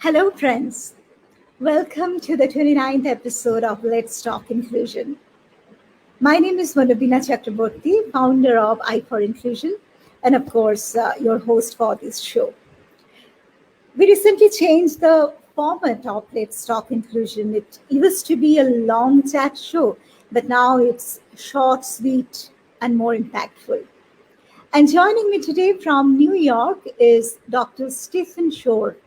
Hello, friends. Welcome to the 29th episode of Let's Talk Inclusion. My name is Manobina Chakraborty, founder of I for Inclusion, and of course, your host for this show. We recently changed the format of Let's Talk Inclusion. It used to be a long chat show, but now it's short, sweet, and more impactful. And joining me today from New York is Dr. Stephen Shore.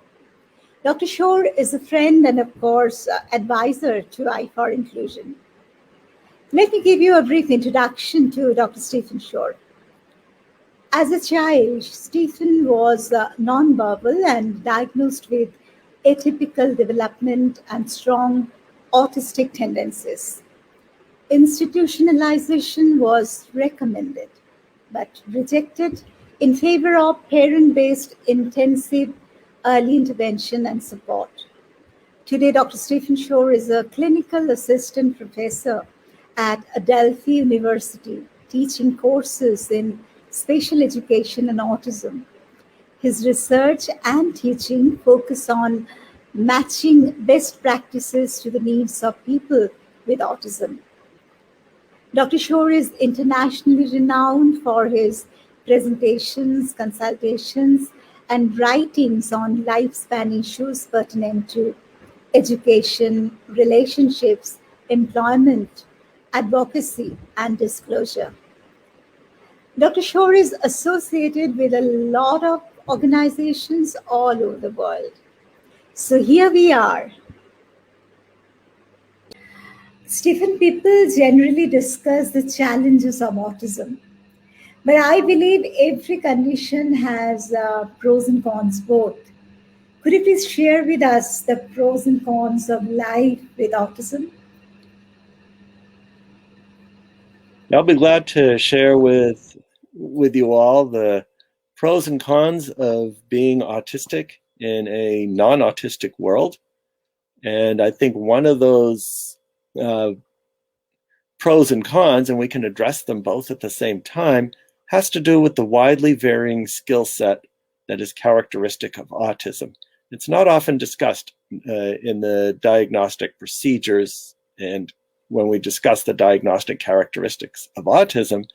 Dr. Shore is a friend and, of course, advisor to I for Inclusion. Let me give you a brief introduction to Dr. Stephen Shore. As a child, Stephen was nonverbal and diagnosed with atypical development and strong autistic tendencies. Institutionalization was recommended, but rejected in favor of parent-based intensive early intervention and support. Today, Dr. Stephen Shore is a clinical assistant professor at Adelphi University, teaching courses in special education and autism. His research and teaching focus on matching best practices to the needs of people with autism. Dr. Shore is internationally renowned for his presentations, consultations, and writings on lifespan issues pertinent to education, relationships, employment, advocacy, and disclosure. Dr. Shore is associated with a lot of organizations all over the world. So here we are. Stephen, people generally discuss the challenges of autism, but I believe every condition has pros and cons both. Could you please share with us the pros and cons of life with autism? I'll be glad to share with you all the pros and cons of being autistic in a non-autistic world. And I think one of those pros and cons, and we can address them both at the same time, has to do with the widely varying skill set that is characteristic of autism. It's not often discussed in the diagnostic procedures and when we discuss the diagnostic characteristics of autism,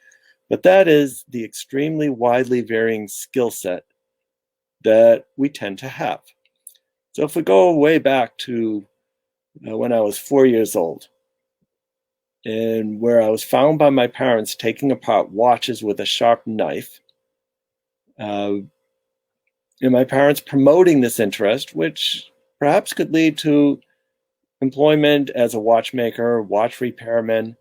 but that is the extremely widely varying skill set that we tend to have. So if we go way back to when I was 4 years old, and where I was found by my parents taking apart watches with a sharp knife, and my parents promoting this interest, which perhaps could lead to employment as a watchmaker, watch repairman,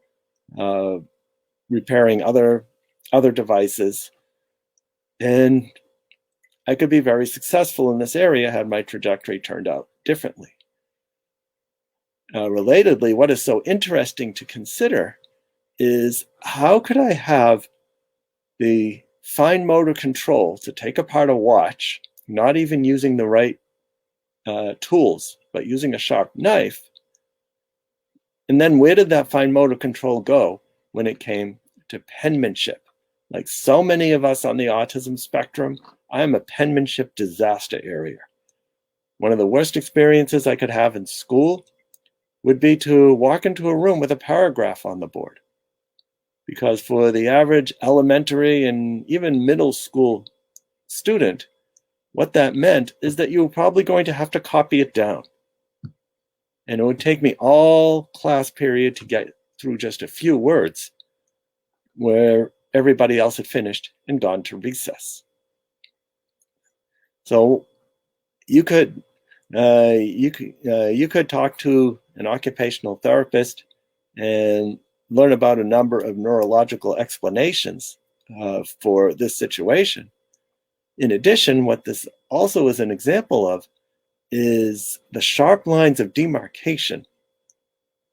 repairing other devices. And I could be very successful in this area had my trajectory turned out differently. Relatedly, what is so interesting to consider is how could I have the fine motor control to take apart a watch, not even using the right tools, but using a sharp knife? And then where did that fine motor control go when it came to penmanship? Like so many of us on the autism spectrum, I am a penmanship disaster area. One of the worst experiences I could have in school would be to walk into a room with a paragraph on the board. Because for the average elementary and even middle school student, what that meant is that you were probably going to have to copy it down. And it would take me all class period to get through just a few words where everybody else had finished and gone to recess. So you could talk to an occupational therapist and learn about a number of neurological explanations for this situation. In addition, what this also is an example of is the sharp lines of demarcation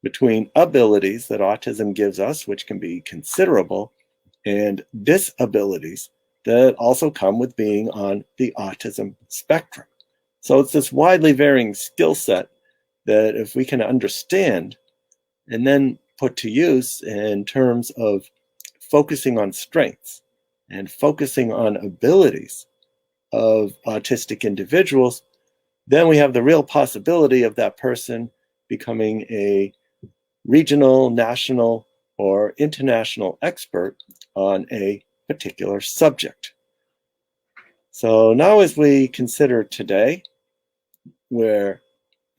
between abilities that autism gives us, which can be considerable, and disabilities that also come with being on the autism spectrum. So it's this widely varying skill set that if we can understand and then put to use in terms of focusing on strengths and focusing on abilities of autistic individuals, then we have the real possibility of that person becoming a regional, national, or international expert on a particular subject. So now as we consider today, where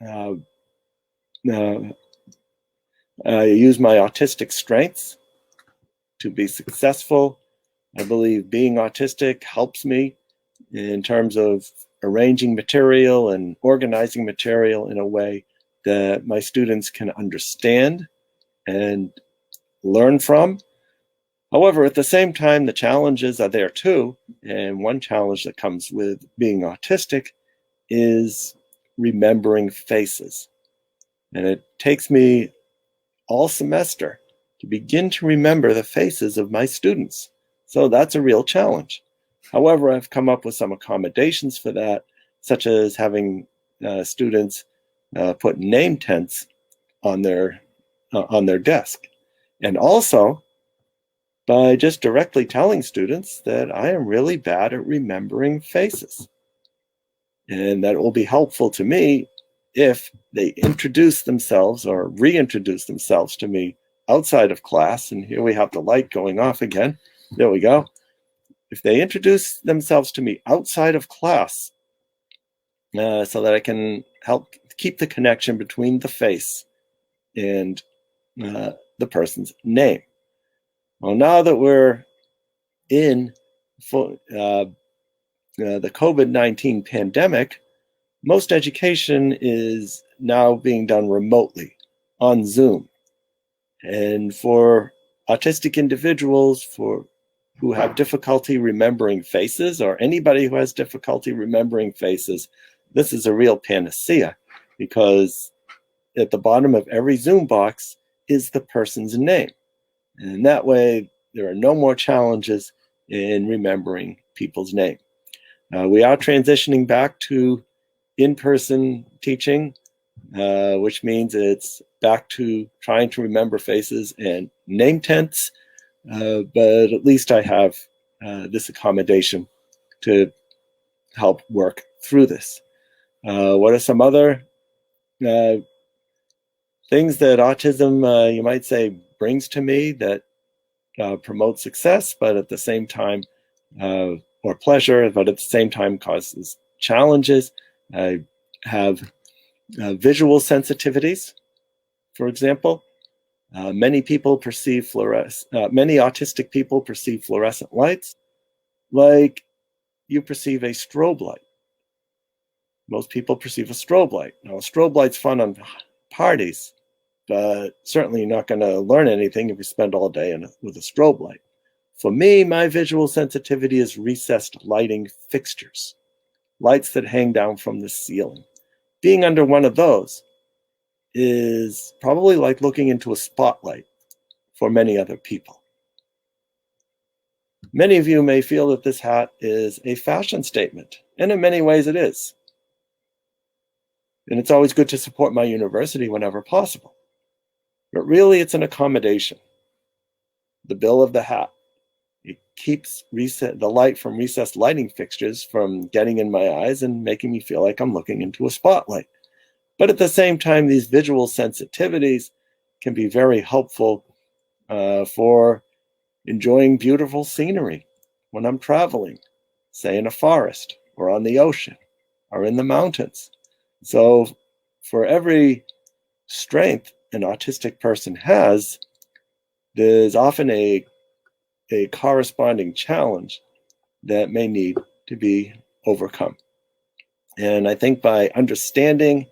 I use my autistic strengths to be successful, I believe being autistic helps me in terms of arranging material and organizing material in a way that my students can understand and learn from. However, at the same time, the challenges are there too. And one challenge that comes with being autistic is remembering faces. And it takes me all semester to begin to remember the faces of my students. So that's a real challenge. However, I've come up with some accommodations for that, such as having students put name tents on their desk. And also by just directly telling students that I am really bad at remembering faces. And that will be helpful to me if they introduce themselves or reintroduce themselves to me outside of class. And here we have the light going off again. There we go. If they introduce themselves to me outside of class, so that I can help keep the connection between the face and the person's name. Well, now that we're in the COVID-19 pandemic, most education is now being done remotely on Zoom. And for autistic individuals who have difficulty remembering faces, or anybody who has difficulty remembering faces, this is a real panacea, because at the bottom of every Zoom box is the person's name. And that way, there are no more challenges in remembering people's name. We are transitioning back to in-person teaching, which means it's back to trying to remember faces and name tents, but at least I have this accommodation to help work through this. What are some other things that autism, you might say, brings to me that promotes success, but at the same time, or pleasure, but at the same time causes challenges? I have visual sensitivities, for example. Many autistic people perceive fluorescent lights like you perceive a strobe light. Most people perceive a strobe light. Now, a strobe light's fun on parties, but certainly you're not going to learn anything if you spend all day with a strobe light. For me, my visual sensitivity is recessed lighting fixtures, lights that hang down from the ceiling. Being under one of those is probably like looking into a spotlight for many other people. Many of you may feel that this hat is a fashion statement, and in many ways it is. And it's always good to support my university whenever possible. But really, it's an accommodation. The bill of the hat. It keeps the light from recessed lighting fixtures from getting in my eyes and making me feel like I'm looking into a spotlight. But at the same time, these visual sensitivities can be very helpful for enjoying beautiful scenery when I'm traveling, say in a forest or on the ocean or in the mountains. So for every strength an autistic person has, there's often a corresponding challenge that may need to be overcome. And I think by understanding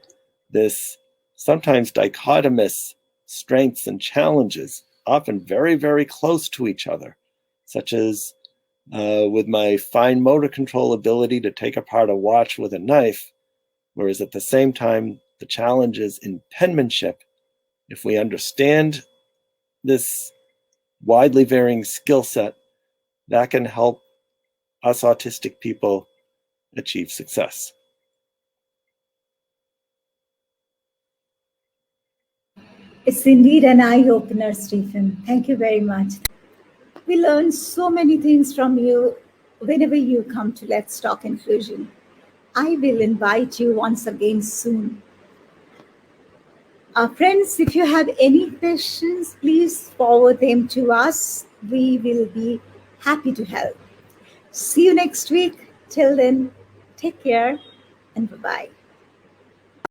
this sometimes dichotomous strengths and challenges, often very, very close to each other, such as with my fine motor control ability to take apart a watch with a knife, whereas at the same time, the challenges in penmanship, if we understand this widely varying skill set, that can help us autistic people achieve success. It's indeed an eye-opener, Stephen. Thank you very much. We learn so many things from you whenever you come to Let's Talk Inclusion. I will invite you once again soon. Friends, if you have any questions, please forward them to us. We will be happy to help. See you next week. Till then, take care and bye bye.